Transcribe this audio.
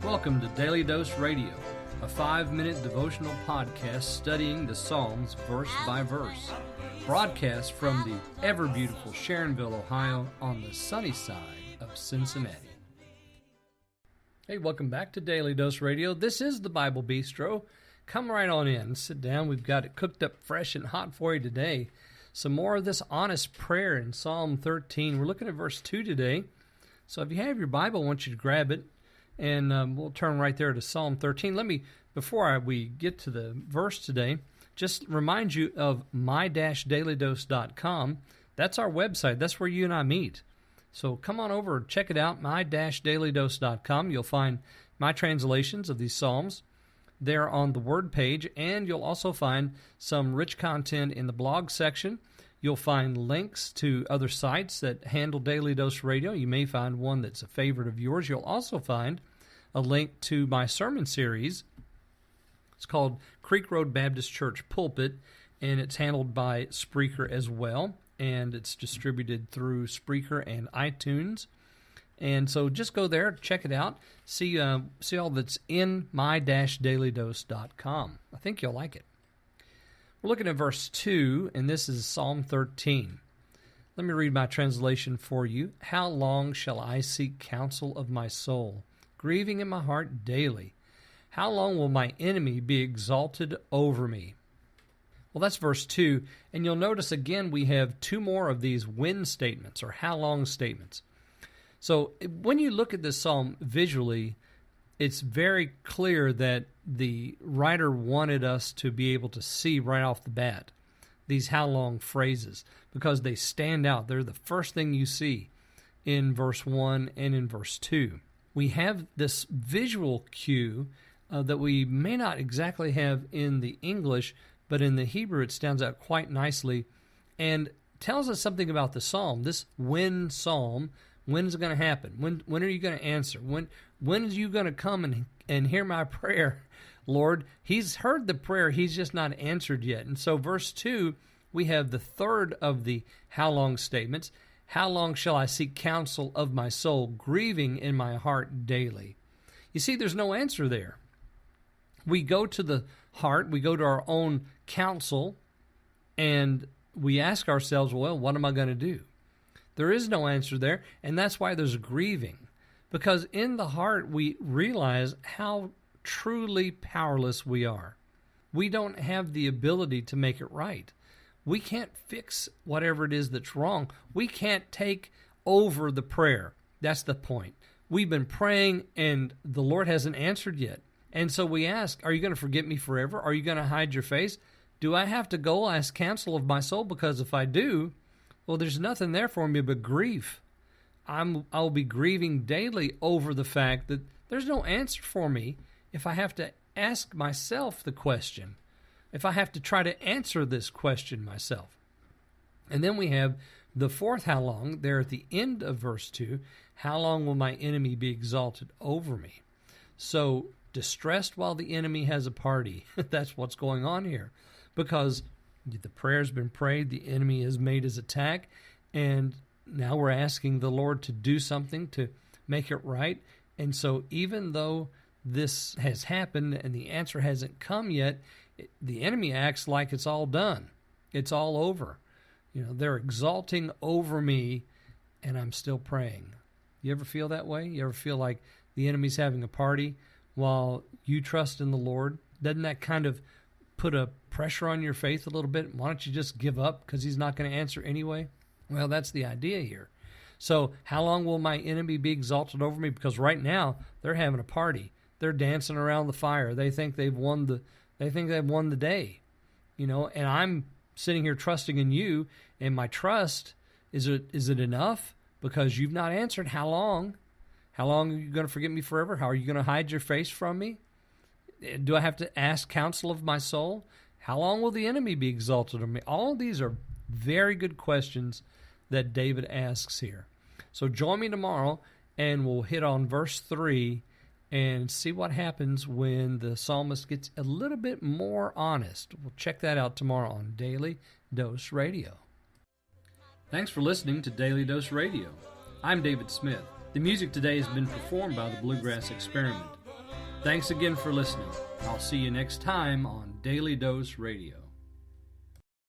Welcome to Daily Dose Radio, a 5-minute devotional podcast studying the Psalms verse by verse. Broadcast from the ever-beautiful Sharonville, Ohio, on the sunny side of Cincinnati. Hey, welcome back to Daily Dose Radio. This is the Bible Bistro. Come right on in. Sit down. We've got it cooked up fresh and hot for you today. Some more of this honest prayer in Psalm 13. We're looking at verse 2 today. So if you have your Bible, I want you to grab it, and we'll turn right there to Psalm 13. Before we get to the verse today, just remind you of my-dailydose.com. That's our website. That's where you and I meet. So come on over and check it out, my-dailydose.com. You'll find my translations of these Psalms there on the Word page, and you'll also find some rich content in the blog section. You'll find links to other sites that handle Daily Dose Radio. You may find one that's a favorite of yours. You'll also find a link to my sermon series. It's called Creek Road Baptist Church Pulpit, and it's handled by Spreaker as well, and it's distributed through Spreaker and iTunes. And so just go there, check it out, see all that's in my-dailydose.com. I think you'll like it. We're looking at verse 2, and this is Psalm 13. Let me read my translation for you. How long shall I seek counsel of my soul, grieving in my heart daily? How long will my enemy be exalted over me? Well, that's verse 2, and you'll notice again we have two more of these when statements, or how long statements. So when you look at this psalm visually, it's very clear that the writer wanted us to be able to see right off the bat these how long phrases because they stand out. They're the first thing you see in verse 1 and in verse 2. We have this visual cue that we may not exactly have in the English, but in the Hebrew it stands out quite nicely and tells us something about the psalm. This when psalm, when is it going to happen? When are you going to answer? When are you going to come and hear my prayer, Lord? He's heard the prayer. He's just not answered yet. And so verse 2, we have the third of the how long statements. How long shall I seek counsel of my soul, grieving in my heart daily? You see, there's no answer there. We go to the heart. We go to our own counsel, and we ask ourselves, well, what am I going to do? There is no answer there, and that's why there's grieving. Because in the heart, we realize how truly powerless we are. We don't have the ability to make it right. We can't fix whatever it is that's wrong. We can't take over the prayer. That's the point. We've been praying, and the Lord hasn't answered yet. And so we ask, are you going to forget me forever? Are you going to hide your face? Do I have to go ask counsel of my soul? Because if I do, well, there's nothing there for me but grief. I'll be grieving daily over the fact that there's no answer for me if I have to ask myself the question, if I have to try to answer this question myself. And then we have the fourth how long there at the end of verse 2, how long will my enemy be exalted over me? So distressed while the enemy has a party. That's what's going on here because the prayer's been prayed, the enemy has made his attack, and now we're asking the Lord to do something to make it right. And so even though this has happened and the answer hasn't come yet, the enemy acts like it's all done. It's all over. They're exalting over me, and I'm still praying. You ever feel that way? You ever feel like the enemy's having a party while you trust in the Lord? Doesn't that kind of put a pressure on your faith a little bit? Why don't you just give up because he's not going to answer anyway? Well, that's the idea here. So how long will my enemy be exalted over me? Because right now they're having a party. They're dancing around the fire. They think they've won the day. And I'm sitting here trusting in you, and my trust, is it enough? Because you've not answered. How long? How long are you going to forget me forever? How are you going to hide your face from me? Do I have to ask counsel of my soul? How long will the enemy be exalted over me? All of these are very good questions that David asks here. So join me tomorrow, and we'll hit on verse 3 and see what happens when the psalmist gets a little bit more honest. We'll check that out tomorrow on Daily Dose Radio. Thanks for listening to Daily Dose Radio. I'm David Smith. The music today has been performed by the Bluegrass Experiment. Thanks again for listening. I'll see you next time on Daily Dose Radio.